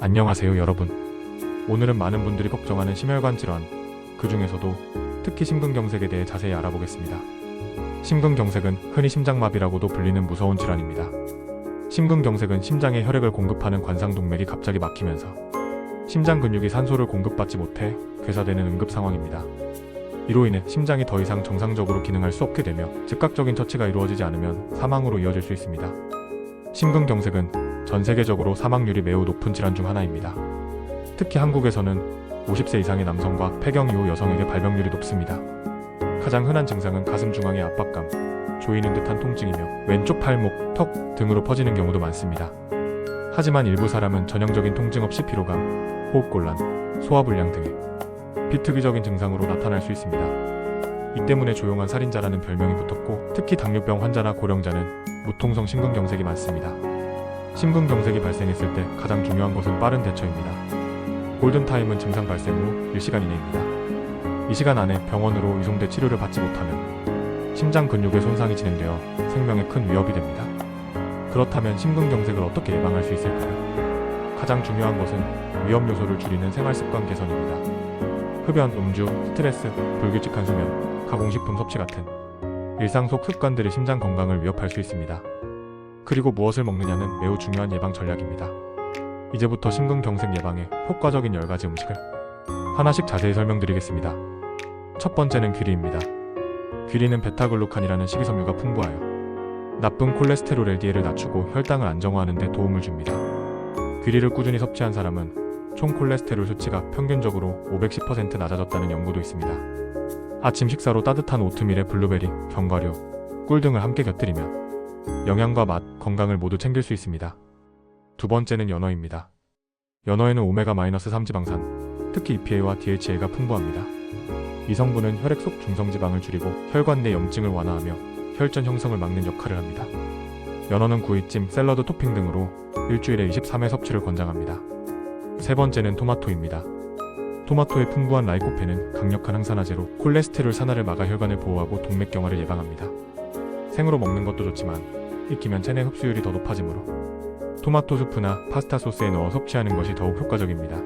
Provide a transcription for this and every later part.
안녕하세요 여러분. 오늘은 많은 분들이 걱정하는 심혈관 질환, 그 중에서도 특히 심근경색에 대해 자세히 알아보겠습니다. 심근경색은 흔히 심장마비라고도 불리는 무서운 질환입니다. 심근경색은 심장에 혈액을 공급하는 관상동맥이 갑자기 막히면서 심장 근육이 산소를 공급받지 못해 괴사되는 응급 상황입니다. 이로 인해 심장이 더 이상 정상적으로 기능할 수 없게 되며 즉각적인 처치가 이루어지지 않으면 사망으로 이어질 수 있습니다. 심근경색은 전 세계적으로 사망률이 매우 높은 질환 중 하나입니다. 특히 한국에서는 50세 이상의 남성과 폐경 이후 여성에게 발병률이 높습니다. 가장 흔한 증상은 가슴 중앙의 압박감, 조이는 듯한 통증이며 왼쪽 팔목, 턱 등으로 퍼지는 경우도 많습니다. 하지만 일부 사람은 전형적인 통증 없이 피로감, 호흡곤란, 소화불량 등의 비특이적인 증상으로 나타날 수 있습니다. 이 때문에 조용한 살인자라는 별명이 붙었고, 특히 당뇨병 환자나 고령자는 무통성 심근경색이 많습니다. 심근경색이 발생했을 때 가장 중요한 것은 빠른 대처입니다. 골든타임은 증상 발생 후 1시간 이내입니다. 이 시간 안에 병원으로 이송돼 치료를 받지 못하면 심장 근육의 손상이 진행되어 생명에 큰 위협이 됩니다. 그렇다면 심근경색을 어떻게 예방할 수 있을까요? 가장 중요한 것은 위험 요소를 줄이는 생활습관 개선입니다. 흡연, 음주, 스트레스, 불규칙한 수면, 가공식품 섭취 같은 일상 속 습관들이 심장 건강을 위협할 수 있습니다. 그리고 무엇을 먹느냐는 매우 중요한 예방 전략입니다. 이제부터 심근경색 예방에 효과적인 10가지 음식을 하나씩 자세히 설명드리겠습니다. 첫 번째는 귀리입니다. 귀리는 베타글루칸이라는 식이섬유가 풍부하여 나쁜 콜레스테롤 LDL을 낮추고 혈당을 안정화하는 데 도움을 줍니다. 귀리를 꾸준히 섭취한 사람은 총 콜레스테롤 수치가 평균적으로 510% 낮아졌다는 연구도 있습니다. 아침 식사로 따뜻한 오트밀에 블루베리, 견과류, 꿀 등을 함께 곁들이면 영양과 맛, 건강을 모두 챙길 수 있습니다. 두 번째는 연어입니다. 연어에는 오메가-3 지방산, 특히 EPA와 DHA가 풍부합니다. 이 성분은 혈액 속 중성지방을 줄이고 혈관 내 염증을 완화하며 혈전 형성을 막는 역할을 합니다. 연어는 구이찜, 샐러드 토핑 등으로 일주일에 23회 섭취를 권장합니다. 세 번째는 토마토입니다. 토마토의 풍부한 라이코펜은 강력한 항산화제로 콜레스테롤 산화를 막아 혈관을 보호하고 동맥경화를 예방합니다. 생으로 먹는 것도 좋지만 익히면 체내 흡수율이 더 높아지므로 토마토 수프나 파스타 소스에 넣어 섭취하는 것이 더욱 효과적입니다.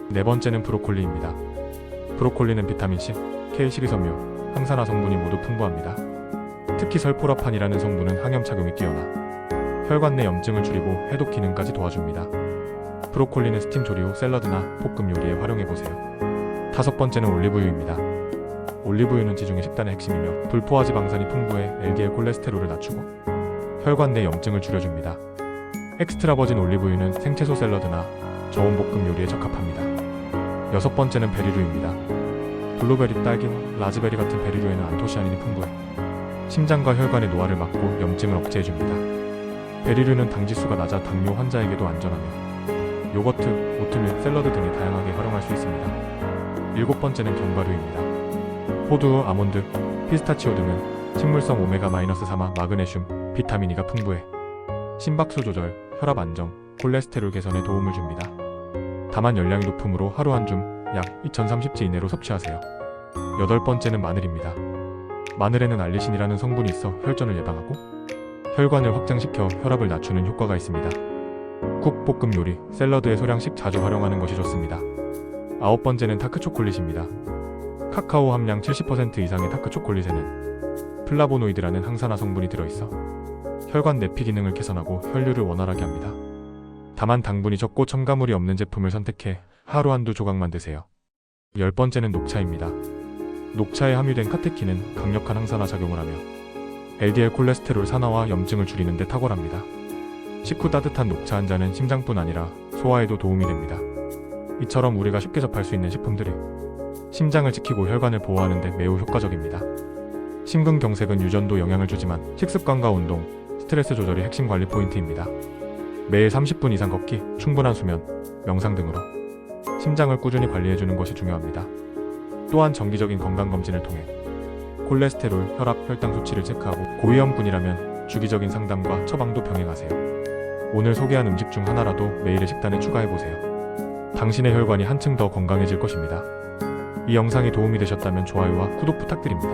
네 번째는 브로콜리입니다. 브로콜리는 비타민C, K 식이섬유, 항산화 성분이 모두 풍부합니다. 특히 설포라판이라는 성분은 항염 작용이 뛰어나 혈관 내 염증을 줄이고 해독 기능까지 도와줍니다. 브로콜리는 스팀 조리 후 샐러드나 볶음 요리에 활용해보세요. 다섯 번째는 올리브유입니다. 올리브유는 지중해 식단의 핵심이며 불포화 지방산이 풍부해 LDL 콜레스테롤을 낮추고 혈관 내 염증을 줄여줍니다. 엑스트라 버진 올리브유는 생채소 샐러드나 저온 볶음 요리에 적합합니다. 여섯 번째는 베리류입니다. 블루베리, 딸기, 라즈베리 같은 베리류에는 안토시아닌이 풍부해 심장과 혈관의 노화를 막고 염증을 억제해줍니다. 베리류는 당지수가 낮아 당뇨 환자에게도 안전하며 요거트, 오트밀, 샐러드 등에 다양하게 활용할 수 있습니다. 일곱 번째는 견과류입니다. 호두, 아몬드, 피스타치오 등은 식물성 오메가-3와 마그네슘, 비타민 E가 풍부해 심박수 조절, 혈압 안정, 콜레스테롤 개선에 도움을 줍니다. 다만 열량이 높으므로 하루 한 줌 약 2030지 이내로 섭취하세요. 여덟 번째는 마늘입니다. 마늘에는 알리신이라는 성분이 있어 혈전을 예방하고 혈관을 확장시켜 혈압을 낮추는 효과가 있습니다. 국, 볶음 요리, 샐러드에 소량씩 자주 활용하는 것이 좋습니다. 아홉 번째는 다크초콜릿입니다. 카카오 함량 70% 이상의 다크초콜릿에는 플라보노이드라는 항산화 성분이 들어있어 혈관 내피 기능을 개선하고 혈류를 원활하게 합니다. 다만 당분이 적고 첨가물이 없는 제품을 선택해 하루 한두 조각만 드세요. 열 번째는 녹차입니다. 녹차에 함유된 카테킨은 강력한 항산화 작용을 하며 LDL 콜레스테롤 산화와 염증을 줄이는 데 탁월합니다. 식후 따뜻한 녹차 한 잔은 심장뿐 아니라 소화에도 도움이 됩니다. 이처럼 우리가 쉽게 접할 수 있는 식품들이 심장을 지키고 혈관을 보호하는 데 매우 효과적입니다. 심근경색은 유전도 영향을 주지만 식습관과 운동, 스트레스 조절이 핵심 관리 포인트입니다. 매일 30분 이상 걷기, 충분한 수면, 명상 등으로 심장을 꾸준히 관리해주는 것이 중요합니다. 또한 정기적인 건강검진을 통해 콜레스테롤, 혈압, 혈당 수치를 체크하고 고위험군이라면 주기적인 상담과 처방도 병행하세요. 오늘 소개한 음식 중 하나라도 매일의 식단에 추가해보세요. 당신의 혈관이 한층 더 건강해질 것입니다. 이 영상이 도움이 되셨다면 좋아요와 구독 부탁드립니다.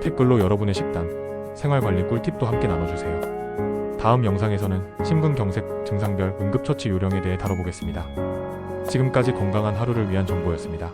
댓글로 여러분의 식단, 생활관리 꿀팁도 함께 나눠주세요. 다음 영상에서는 심근경색 증상별 응급처치 요령에 대해 다뤄보겠습니다. 지금까지 건강한 하루를 위한 정보였습니다.